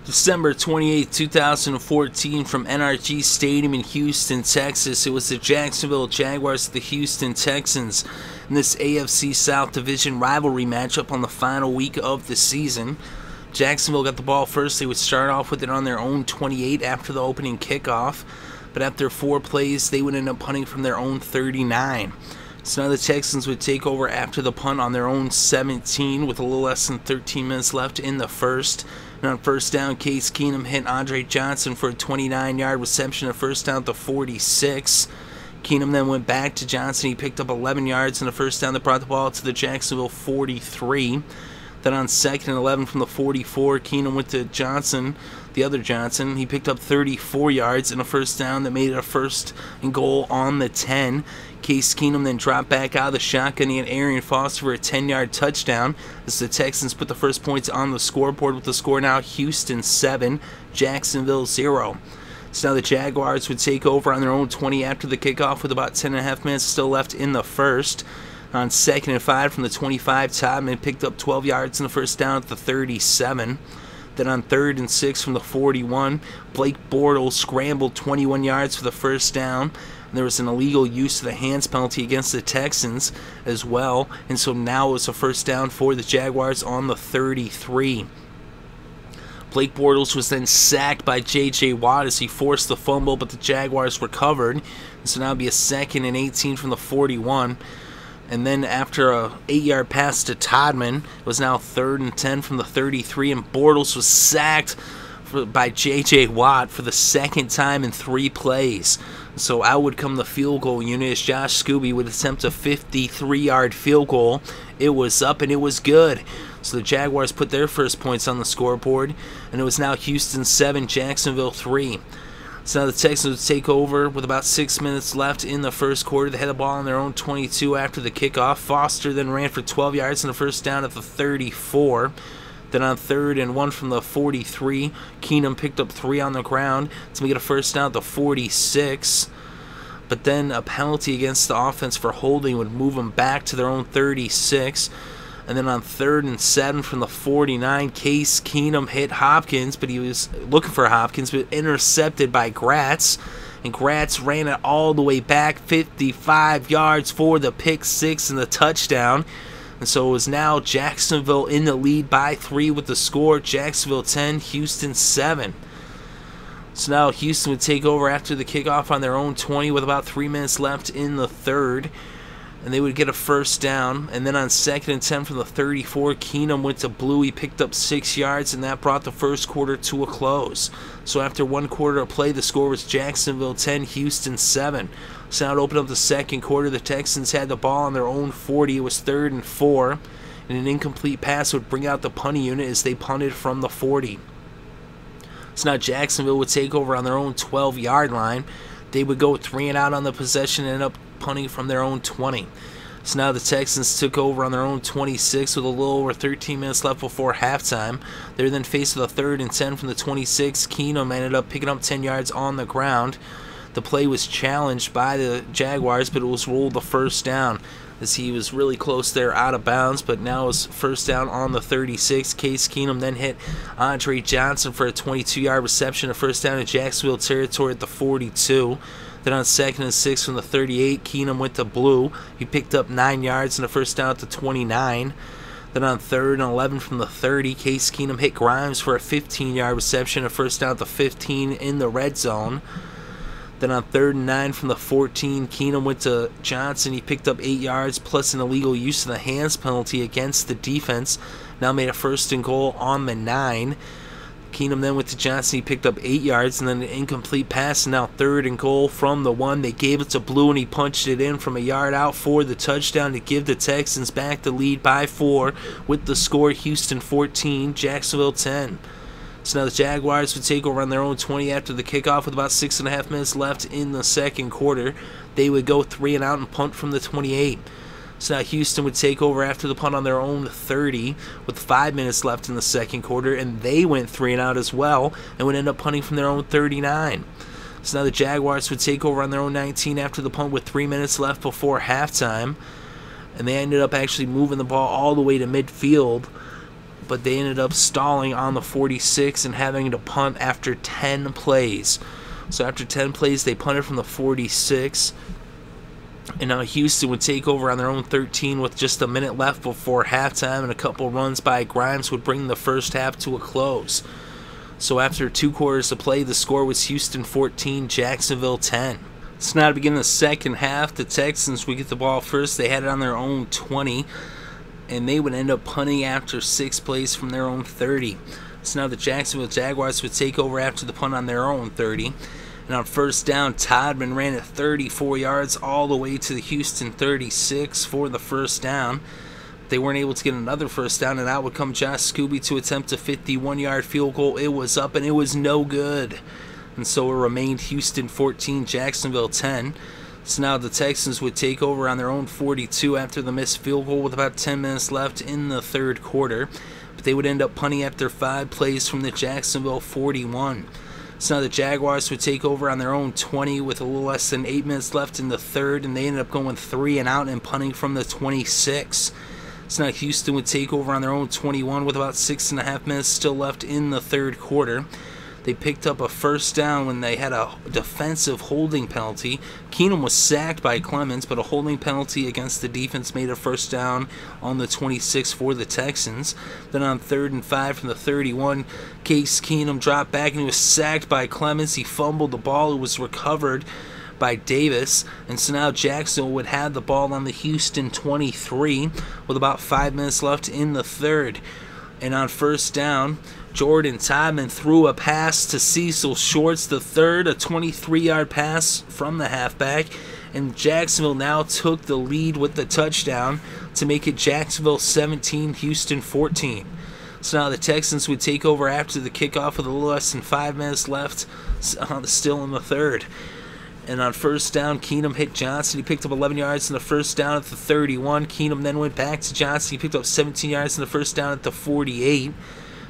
December 28, 2014, from NRG Stadium in Houston, Texas. It was the Jacksonville Jaguars to the Houston Texans in this AFC South Division rivalry matchup on the final week of the season. Jacksonville got the ball first. They would start off with it on their own 28 after the opening kickoff, but after 4 plays, they would end up punting from their own 39. So now the Texans would take over after the punt on their own 17 with a little less than 13 minutes left in the first. And on first down, Case Keenum hit Andre Johnson for a 29-yard reception of first down at the 46. Keenum then went back to Johnson. He picked up 11 yards in the first down that brought the ball to the Jacksonville 43. Then on second and 11 from the 44, Keenum went to Johnson, the other Johnson. He picked up 34 yards in a first down that made it a first and goal on the 10. Case Keenum then dropped back out of the shotgun. He had Arian Foster for a 10-yard touchdown as the Texans put the first points on the scoreboard with the score now Houston 7, Jacksonville 0. So now the Jaguars would take over on their own 20 after the kickoff with about 10.5 minutes still left in the first. On second and 5 from the 25, Todman picked up 12 yards in the first down at the 37. Then on third and 6 from the 41, Blake Bortles scrambled 21 yards for the first down. And there was an illegal use of the hands penalty against the Texans as well. And so now it was a first down for the Jaguars on the 33. Blake Bortles was then sacked by J.J. Watt as he forced the fumble, but the Jaguars recovered. And so now it'll be a second and 18 from the 41. And then after a 8-yard pass to Todman, it was now third and 10 from the 33, and Bortles was sacked by J.J. Watt for the second time in 3 plays. So out would come the field goal unit as Josh Scobee would attempt a 53-yard field goal. It was up and it was good. So the Jaguars put their first points on the scoreboard, and it was now Houston 7, Jacksonville 3. So now the Texans would take over with about 6 minutes left in the first quarter. They had the ball on their own 22 after the kickoff. Foster then ran for 12 yards in the first down at the 34. Then on third and 1 from the 43, Keenum picked up 3 on the ground to make it a first down at the 46. But then a penalty against the offense for holding would move them back to their own 36. And then on third and 7 from the 49, Case Keenum hit Hopkins, but he was looking for Hopkins, but intercepted by Gratz. And Gratz ran it all the way back, 55 yards for the pick 6 and the touchdown. And so it was now Jacksonville in the lead by 3 with the score, Jacksonville 10, Houston 7. So now Houston would take over after the kickoff on their own 20 with about 3 minutes left in the third. And they would get a first down. And then on second and 10 from the 34, Keenum went to Blue. He picked up 6 yards, and that brought the first quarter to a close. So after 1 quarter of play, the score was Jacksonville 10, Houston 7. So now to open up the second quarter, the Texans had the ball on their own 40. It was third and 4. And an incomplete pass would bring out the punting unit as they punted from the 40. So now Jacksonville would take over on their own 12-yard line. They would go 3 and out on the possession and end up punting from their own 20. So now the Texans took over on their own 26 with a little over 13 minutes left before halftime. They were then faced with a third and 10 from the 26. Keenum ended up picking up 10 yards on the ground. The play was challenged by the Jaguars, but it was ruled the first down as he was really close there out of bounds, but now it was first down on the 36. Case Keenum then hit Andre Johnson for a 22-yard reception, a first down in Jacksonville territory at the 42. Then on second and 6 from the 38, Keenum went to Blue. He picked up 9 yards and a first down at the 29. Then on third and 11 from the 30, Case Keenum hit Grimes for a 15-yard reception, a first down at the 15 in the red zone. Then on third and 9 from the 14, Keenum went to Johnson. He picked up 8 yards plus an illegal use of the hands penalty against the defense. Now made a first and goal on the 9. Keenum then went to Johnson. He picked up 8 yards and then an incomplete pass. And now third and goal from the 1. They gave it to Blue and he punched it in from a yard out for the touchdown to give the Texans back the lead by 4 with the score Houston 14, Jacksonville 10. So now the Jaguars would take over on their own 20 after the kickoff with about 6.5 minutes left in the second quarter. They would go 3 and out and punt from the 28. So now Houston would take over after the punt on their own 30 with 5 minutes left in the second quarter, and they went 3 and out as well and would end up punting from their own 39. So now the Jaguars would take over on their own 19 after the punt with 3 minutes left before halftime, and they ended up actually moving the ball all the way to midfield but they ended up stalling on the 46 and having to punt after 10 plays. So after 10 plays, they punted from the 46. And now Houston would take over on their own 13 with just a minute left before halftime, and a couple runs by Grimes would bring the first half to a close. So after 2 quarters to play, the score was Houston 14, Jacksonville 10. So now to begin the second half, the Texans would get the ball first. They had it on their own 20, and they would end up punting after 6 plays from their own 30. So now the Jacksonville Jaguars would take over after the punt on their own 30. And on first down, Todman ran it 34 yards all the way to the Houston 36 for the first down. They weren't able to get another first down, and out would come Scobee to attempt a 51-yard field goal. It was up, and it was no good. And so it remained Houston 14, Jacksonville 10. So now the Texans would take over on their own 42 after the missed field goal with about 10 minutes left in the third quarter. But they would end up punting after 5 plays from the Jacksonville 41. So now the Jaguars would take over on their own 20 with a little less than 8 minutes left in the third, and they ended up going 3 and out and punting from the 26. So now Houston would take over on their own 21 with about 6.5 minutes still left in the third quarter. They picked up a first down when they had a defensive holding penalty. Keenum was sacked by Clemens, but a holding penalty against the defense made a first down on the 26 for the Texans. Then on 3rd and 5 from the 31, Case Keenum dropped back and he was sacked by Clemens. He fumbled the ball. It was recovered by Davis, and so now Jacksonville would have the ball on the Houston 23 with about 5 minutes left in the third. And on first down, Jordan Todman threw a pass to Cecil Shorts III, a 23-yard pass from the halfback, and Jacksonville now took the lead with the touchdown to make it Jacksonville 17, Houston 14. So now the Texans would take over after the kickoff with a little less than 5 minutes left, still in the third. And on first down, Keenum hit Johnson. He picked up 11 yards in the first down at the 31. Keenum then went back to Johnson. He picked up 17 yards in the first down at the 48.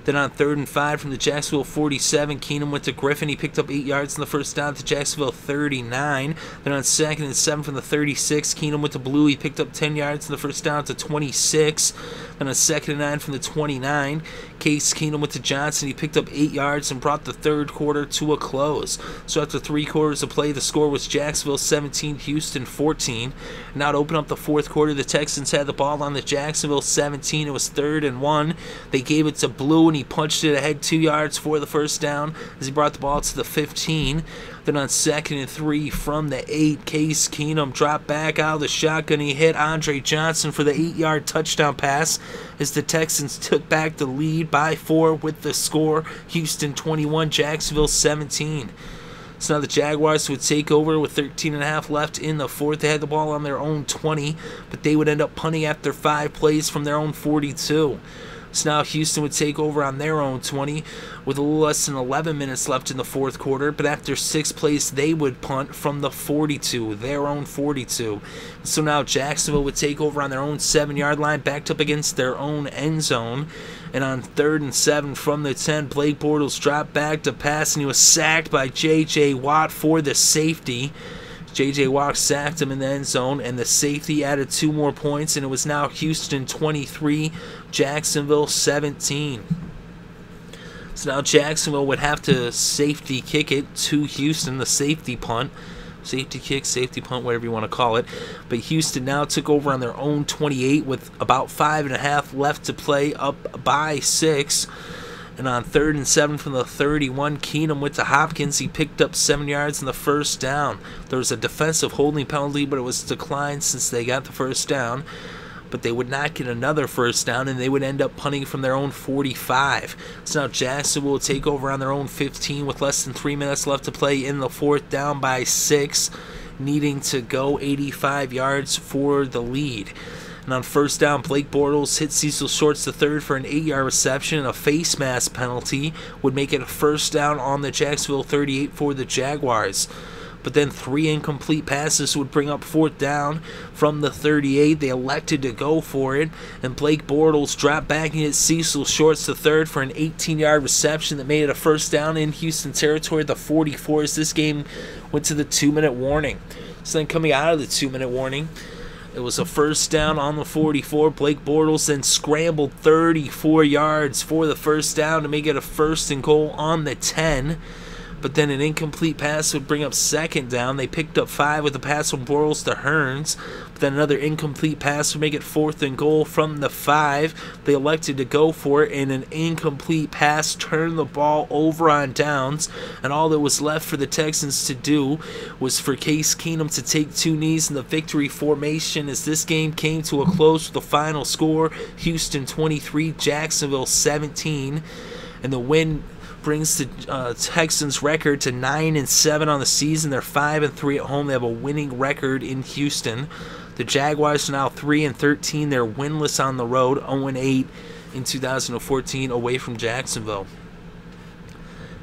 Then on 3rd and 5 from the Jacksonville 47, Keenum went to Griffin. He picked up 8 yards in the first down at the Jacksonville 39. Then on 2nd and 7 from the 36, Keenum went to Blue. He picked up 10 yards in the first down at the 26. Then on 2nd and 9 from the 29, Case Keenum went to Johnson. He picked up 8 yards and brought the third quarter to a close. So after 3 quarters of play, the score was Jacksonville 17, Houston 14. Now to open up the fourth quarter, the Texans had the ball on the Jacksonville 17. It was 3rd and 1. They gave it to Blue, and he punched it ahead 2 yards for the first down as he brought the ball to the 15. Then on 2nd and 3 from the 8, Case Keenum dropped back out of the shotgun. He hit Andre Johnson for the 8-yard touchdown pass as the Texans took back the lead by 4 with the score Houston 21, Jacksonville 17. So now the Jaguars would take over with 13.5 left in the fourth. They had the ball on their own 20, but they would end up punting after 5 plays from their own 42. So now Houston would take over on their own 20 with a little less than 11 minutes left in the fourth quarter. But after 6 plays, they would punt from the 42, their own 42. So now Jacksonville would take over on their own 7-yard line, backed up against their own end zone. And on 3rd and 7 from the 10, Blake Bortles dropped back to pass, and he was sacked by J.J. Watt for the safety. J.J. Watt sacked him in the end zone, and the safety added 2 more points, and it was now Houston 23, Jacksonville 17. So now Jacksonville would have to safety kick it to Houston, the safety punt. Safety kick, safety punt, whatever you want to call it. But Houston now took over on their own 28 with about 5.5 left to play, up by 6. And on 3rd and 7 from the 31, Keenum went to Hopkins. He picked up 7 yards in the first down. There was a defensive holding penalty, but it was declined since they got the first down. But they would not get another first down, and they would end up punting from their own 45. So now Jacksonville will take over on their own 15 with less than 3 minutes left to play in the fourth, down by 6, needing to go 85 yards for the lead. And on first down, Blake Bortles hit Cecil Shorts III for an 8-yard reception, and a face mask penalty would make it a first down on the Jacksonville 38 for the Jaguars. But then 3 incomplete passes would bring up 4th down from the 38. They elected to go for it, and Blake Bortles dropped back and hit Cecil Shorts III for an 18-yard reception that made it a first down in Houston territory at the 44 as this game went to the 2-minute warning. So then coming out of the 2-minute warning, It was a first down on the 44. Blake Bortles then scrambled 34 yards for the first down to make it a 1st and goal on the 10. But then an incomplete pass would bring up 2nd down. They picked up 5 with a pass from Bortles to Hearns. But then another incomplete pass would make it 4th and goal from the 5. They elected to go for it, and an incomplete pass turned the ball over on downs. And all that was left for the Texans to do was for Case Keenum to take 2 knees in the victory formation as this game came to a close with the final score, Houston 23, Jacksonville 17. And the win brings the Texans' record to 9-7 on the season. They're 5-3 at home. They have a winning record in Houston. The Jaguars are now 3-13. They're winless on the road, 0-8 in 2014 away from Jacksonville.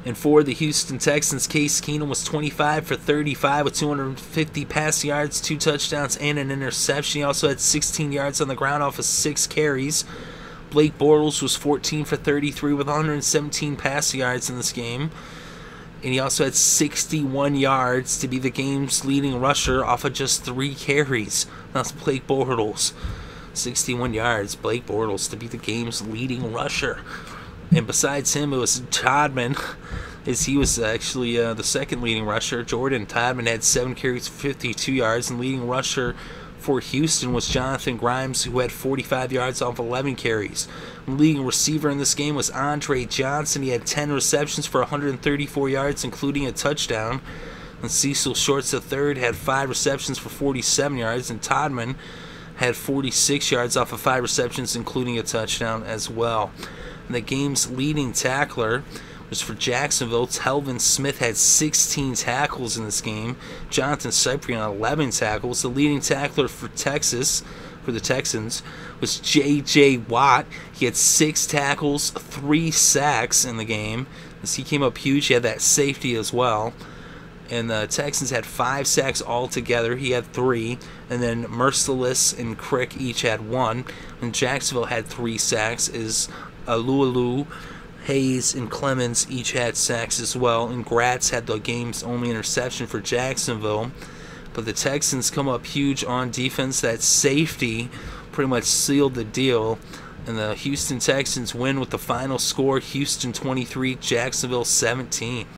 And for the Houston Texans, Case Keenum was 25 for 35 with 250 pass yards, 2 touchdowns, and an interception. He also had 16 yards on the ground off of 6 carries. Blake Bortles was 14 for 33 with 117 pass yards in this game. And he also had 61 yards to be the game's leading rusher off of just 3 carries. That's Blake Bortles. 61 yards, Blake Bortles to be the game's leading rusher. And besides him, it was Todman, as he was actually the 2nd leading rusher. Jordan Todman had 7 carries for 52 yards, and leading rusher for Houston was Jonathan Grimes, who had 45 yards off 11 carries. The leading receiver in this game was Andre Johnson. He had 10 receptions for 134 yards, including a touchdown. And Cecil Shorts III had 5 receptions for 47 yards, and Todman had 46 yards off of 5 receptions, including a touchdown as well. And the game's leading tackler was for Jacksonville. Telvin Smith had 16 tackles in this game. Jonathan Cyprian 11 tackles. The leading tackler for the Texans was J.J. Watt. He had 6 tackles, 3 sacks in the game. As he came up huge, he had that safety as well. And the Texans had 5 sacks altogether. He had 3. And then Merciless and Crick each had 1. And Jacksonville had 3 sacks as Alualu, Hayes, and Clemens each had sacks as well, and Gratz had the game's only interception for Jacksonville. But the Texans come up huge on defense. That safety pretty much sealed the deal, and the Houston Texans win with the final score, Houston 23, Jacksonville 17.